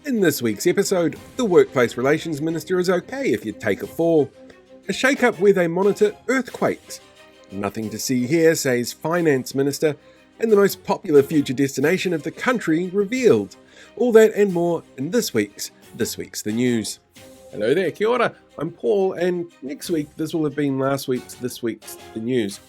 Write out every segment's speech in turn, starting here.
In this week's episode, the Workplace Relations Minister is okay if you take a fall. A shake-up where they monitor earthquakes. Nothing to see here, says Finance Minister, and the most popular future destination of the country revealed. All that and more in this week's The News. Hello there, kia ora, I'm Paul, and next week this will have been last week's This Week's The News.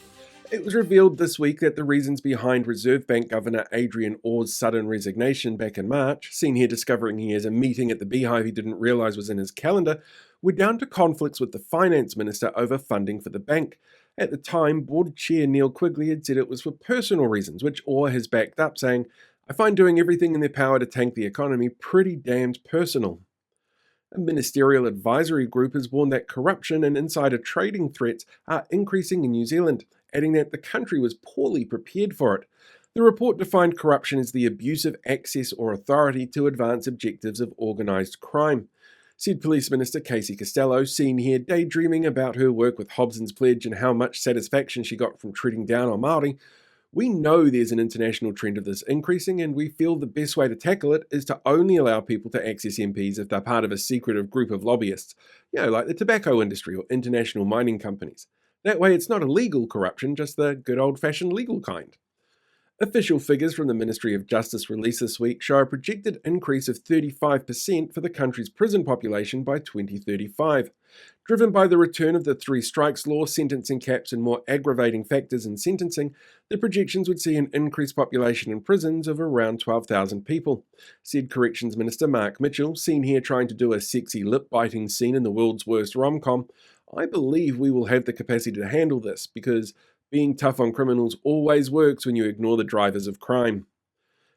It was revealed this week that the reasons behind Reserve Bank Governor Adrian Orr's sudden resignation back in March, seen here discovering he has a meeting at the Beehive he didn't realise was in his calendar, were down to conflicts with the Finance Minister over funding for the bank. At the time, Board Chair Neil Quigley had said it was for personal reasons, which Orr has backed up, saying, "I find doing everything in their power to tank the economy pretty damned personal." A ministerial advisory group has warned that corruption and insider trading threats are increasing in New Zealand, adding that the country was poorly prepared for it. The report defined corruption as the abuse of access or authority to advance objectives of organised crime. Said Police Minister Casey Costello, seen here daydreaming about her work with Hobson's Pledge and how much satisfaction she got from treading down on Māori. "We know there's an international trend of this increasing, and we feel the best way to tackle it is to only allow people to access MPs if they're part of a secretive group of lobbyists, like the tobacco industry or international mining companies. That way it's not illegal corruption, just the good old-fashioned legal kind." Official figures from the Ministry of Justice released this week show a projected increase of 35% for the country's prison population by 2035. Driven by the return of the three strikes law, sentencing caps and more aggravating factors in sentencing, the projections would see an increased population in prisons of around 12,000 people, said Corrections Minister Mark Mitchell, seen here trying to do a sexy lip-biting scene in the world's worst rom-com. "I believe we will have the capacity to handle this, because being tough on criminals always works when you ignore the drivers of crime."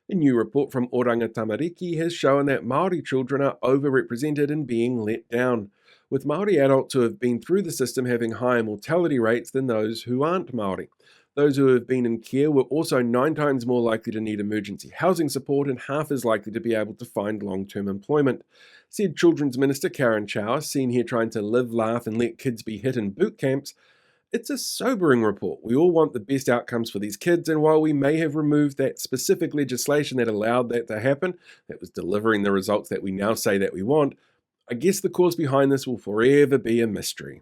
A new report from Oranga Tamariki has shown that Māori children are overrepresented in being let down, with Māori adults who have been through the system having higher mortality rates than those who aren't Māori. Those who have been in care were also 9 times more likely to need emergency housing support and half as likely to be able to find long-term employment, said Children's Minister Karen Chow, seen here trying to live, laugh and let kids be hit in boot camps. "It's a sobering report. We all want the best outcomes for these kids, and while we may have removed that specific legislation that allowed that to happen, that was delivering the results that we now say that we want, I guess the cause behind this will forever be a mystery."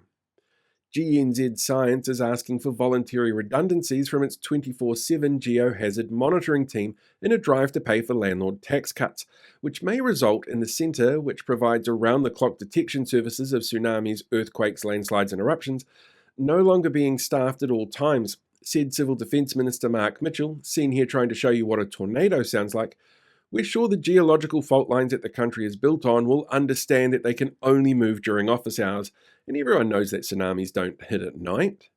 GNZ Science is asking for voluntary redundancies from its 24/7 geohazard monitoring team in a drive to pay for landlord tax cuts, which may result in the centre, which provides around-the-clock detection services of tsunamis, earthquakes, landslides and eruptions, no longer being staffed at all times, said Civil Defence Minister Mark Mitchell, seen here trying to show you what a tornado sounds like. "We're sure the geological fault lines that the country is built on will understand that they can only move during office hours, and everyone knows that tsunamis don't hit at night."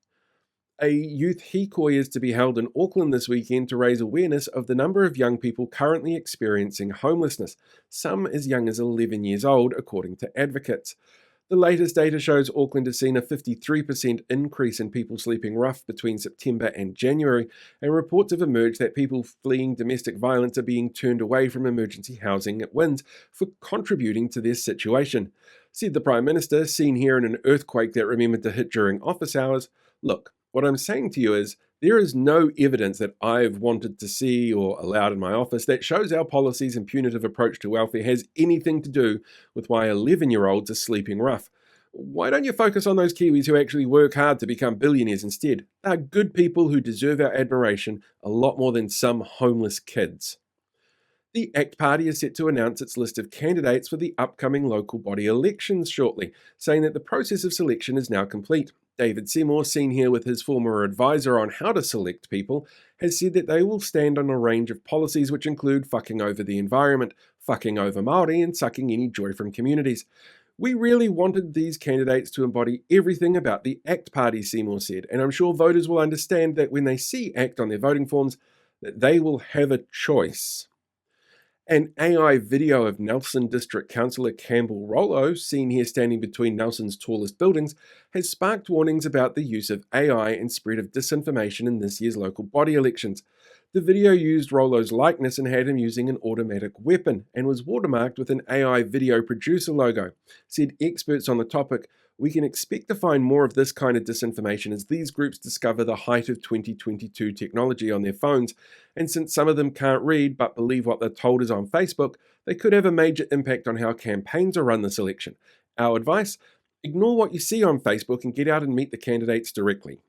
A youth hikoi is to be held in Auckland this weekend to raise awareness of the number of young people currently experiencing homelessness, some as young as 11 years old, according to advocates. The latest data shows Auckland has seen a 53% increase in people sleeping rough between September and January, and reports have emerged that people fleeing domestic violence are being turned away from emergency housing at WINZ for contributing to their situation. Said the Prime Minister, seen here in an earthquake that remembered to hit during office hours, "Look, what I'm saying to you is, there is no evidence that I've wanted to see or allowed in my office that shows our policies and punitive approach to welfare has anything to do with why 11-year-olds are sleeping rough. Why don't you focus on those Kiwis who actually work hard to become billionaires instead? They're good people who deserve our admiration a lot more than some homeless kids." The ACT Party is set to announce its list of candidates for the upcoming local body elections shortly, saying that the process of selection is now complete. David Seymour, seen here with his former advisor on how to select people, has said that they will stand on a range of policies which include fucking over the environment, fucking over Māori, and sucking any joy from communities. "We really wanted these candidates to embody everything about the ACT Party," Seymour said, "and I'm sure voters will understand that when they see ACT on their voting forms, that they will have a choice." An AI video of Nelson District Councillor Campbell Rollo, seen here standing between Nelson's tallest buildings, has sparked warnings about the use of AI and spread of disinformation in this year's local body elections. The video used Rollo's likeness and had him using an automatic weapon and was watermarked with an AI video producer logo. Said experts on the topic, "We can expect to find more of this kind of disinformation as these groups discover the height of 2022 technology on their phones, and since some of them can't read but believe what they're told is on Facebook, they could have a major impact on how campaigns are run this election. Our advice? Ignore what you see on Facebook and get out and meet the candidates directly."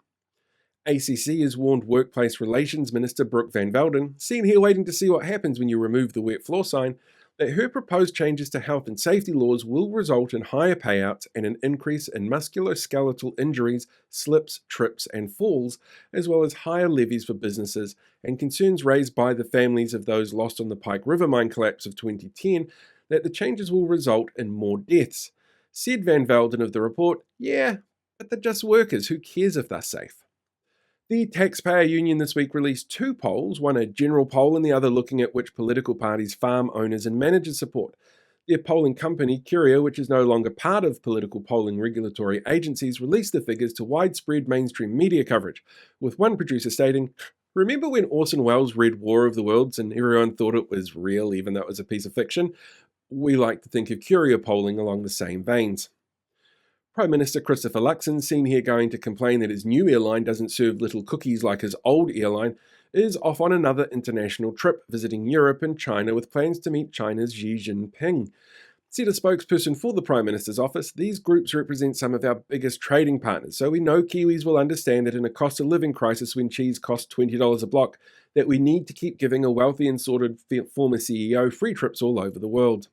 ACC has warned Workplace Relations Minister Brooke Van Velden, seen here waiting to see what happens when you remove the wet floor sign, that her proposed changes to health and safety laws will result in higher payouts and an increase in musculoskeletal injuries, slips, trips, and falls, as well as higher levies for businesses, and concerns raised by the families of those lost on the Pike River mine collapse of 2010 that the changes will result in more deaths. Said Van Velden of the report, "Yeah, but they're just workers, who cares if they're safe?" The Taxpayer Union this week released two polls, one a general poll and the other looking at which political parties farm owners and managers support. Their polling company, Curia, which is no longer part of political polling regulatory agencies, released the figures to widespread mainstream media coverage, with one producer stating, "Remember when Orson Welles read War of the Worlds and everyone thought it was real even though it was a piece of fiction? We like to think of Curia polling along the same veins." Prime Minister Christopher Luxon, seen here going to complain that his new airline doesn't serve little cookies like his old airline, is off on another international trip, visiting Europe and China with plans to meet China's Xi Jinping. Said a spokesperson for the Prime Minister's office, "These groups represent some of our biggest trading partners, so we know Kiwis will understand that in a cost of living crisis when cheese costs $20 a block, that we need to keep giving a wealthy and sorted former CEO free trips all over the world."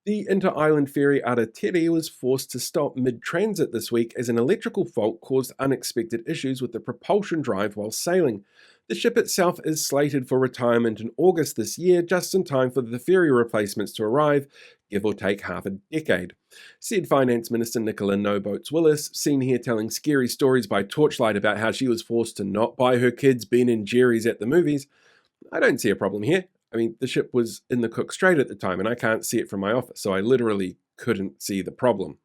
The inter-island ferry Aratiri was forced to stop mid-transit this week as an electrical fault caused unexpected issues with the propulsion drive while sailing. The ship itself is slated for retirement in August this year, just in time for the ferry replacements to arrive, give or take half a decade. Said Finance Minister Nicola No Boats Willis, seen here telling scary stories by torchlight about how she was forced to not buy her kids Ben and Jerry's at the movies. "I don't see a problem here. I mean, the ship was in the Cook Strait at the time, and I can't see it from my office, so I literally couldn't see the problem."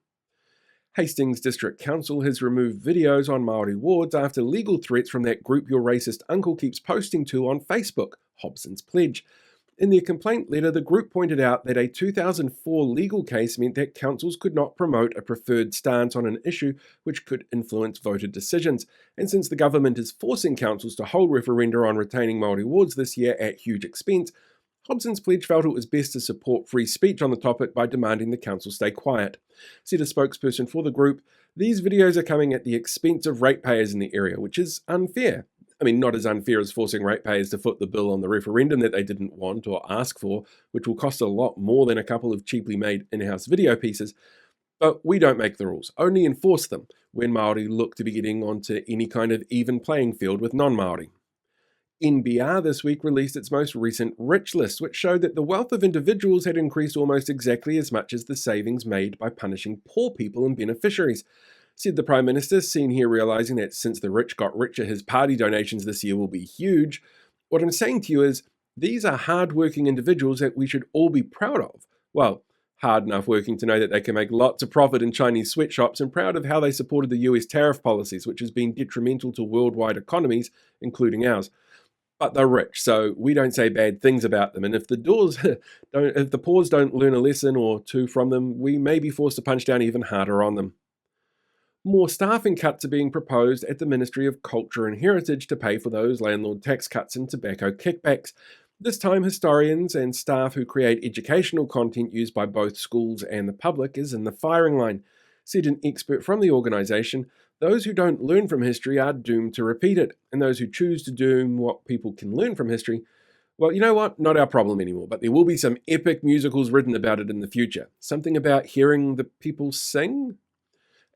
Hastings District Council has removed videos on Māori wards after legal threats from that group your racist uncle keeps posting to on Facebook, Hobson's Pledge. In their complaint letter, the group pointed out that a 2004 legal case meant that councils could not promote a preferred stance on an issue which could influence voter decisions, and since the government is forcing councils to hold referenda on retaining Māori wards this year at huge expense, Hobson's Pledge felt it was best to support free speech on the topic by demanding the council stay quiet. Said a spokesperson for the group, "These videos are coming at the expense of ratepayers in the area, which is unfair. I mean, not as unfair as forcing ratepayers to foot the bill on the referendum that they didn't want or ask for, which will cost a lot more than a couple of cheaply made in-house video pieces. But we don't make the rules, only enforce them when Māori look to be getting onto any kind of even playing field with non-Māori." NBR this week released its most recent Rich List, which showed that the wealth of individuals had increased almost exactly as much as the savings made by punishing poor people and beneficiaries. Said the Prime Minister, seen here realising that since the rich got richer, his party donations this year will be huge. "What I'm saying to you is, these are hard-working individuals that we should all be proud of. Well, hard enough working to know that they can make lots of profit in Chinese sweatshops, and proud of how they supported the US tariff policies, which has been detrimental to worldwide economies, including ours. But they're rich, so we don't say bad things about them, and if the if the poors don't learn a lesson or two from them, we may be forced to punch down even harder on them." More staffing cuts are being proposed at the Ministry of Culture and Heritage to pay for those landlord tax cuts and tobacco kickbacks. This time, historians and staff who create educational content used by both schools and the public is in the firing line. Said an expert from the organisation, "Those who don't learn from history are doomed to repeat it, and those who choose to do what people can learn from history, well, you know what? Not our problem anymore, but there will be some epic musicals written about it in the future. Something about hearing the people sing?"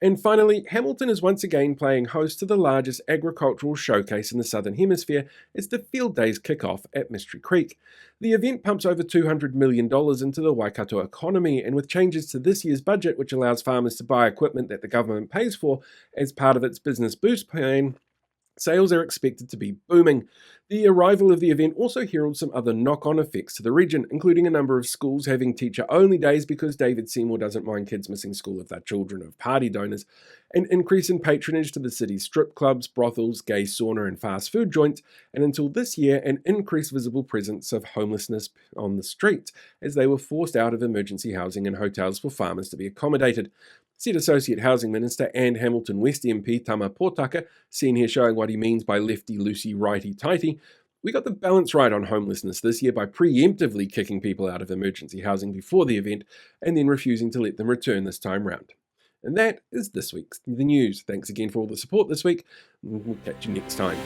And finally, Hamilton is once again playing host to the largest agricultural showcase in the Southern Hemisphere as the Field Days kick off at Mystery Creek. The event pumps over $200 million into the Waikato economy, and with changes to this year's budget, which allows farmers to buy equipment that the government pays for as part of its business boost plan, Sales are expected to be booming. The arrival of the event also heralds some other knock-on effects to the region, including a number of schools having teacher-only days because David Seymour doesn't mind kids missing school if they're children of party donors, an increase in patronage to the city's strip clubs, brothels, gay sauna and fast food joints, and until this year, an increased visible presence of homelessness on the streets, as they were forced out of emergency housing and hotels for farmers to be accommodated. Said Associate Housing Minister and Hamilton West MP Tama Potaka, seen here showing what he means by lefty-loosey, righty-tighty. We got the balance right on homelessness this year by preemptively kicking people out of emergency housing before the event and then refusing to let them return this time round. And that is this week's The News. Thanks again for all the support this week. We'll catch you next time.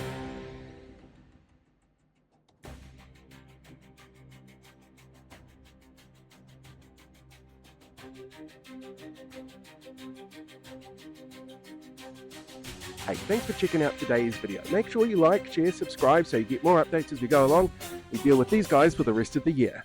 Hey, thanks for checking out today's video. Make sure you like, share, subscribe so you get more updates as we go along. We deal with these guys for the rest of the year.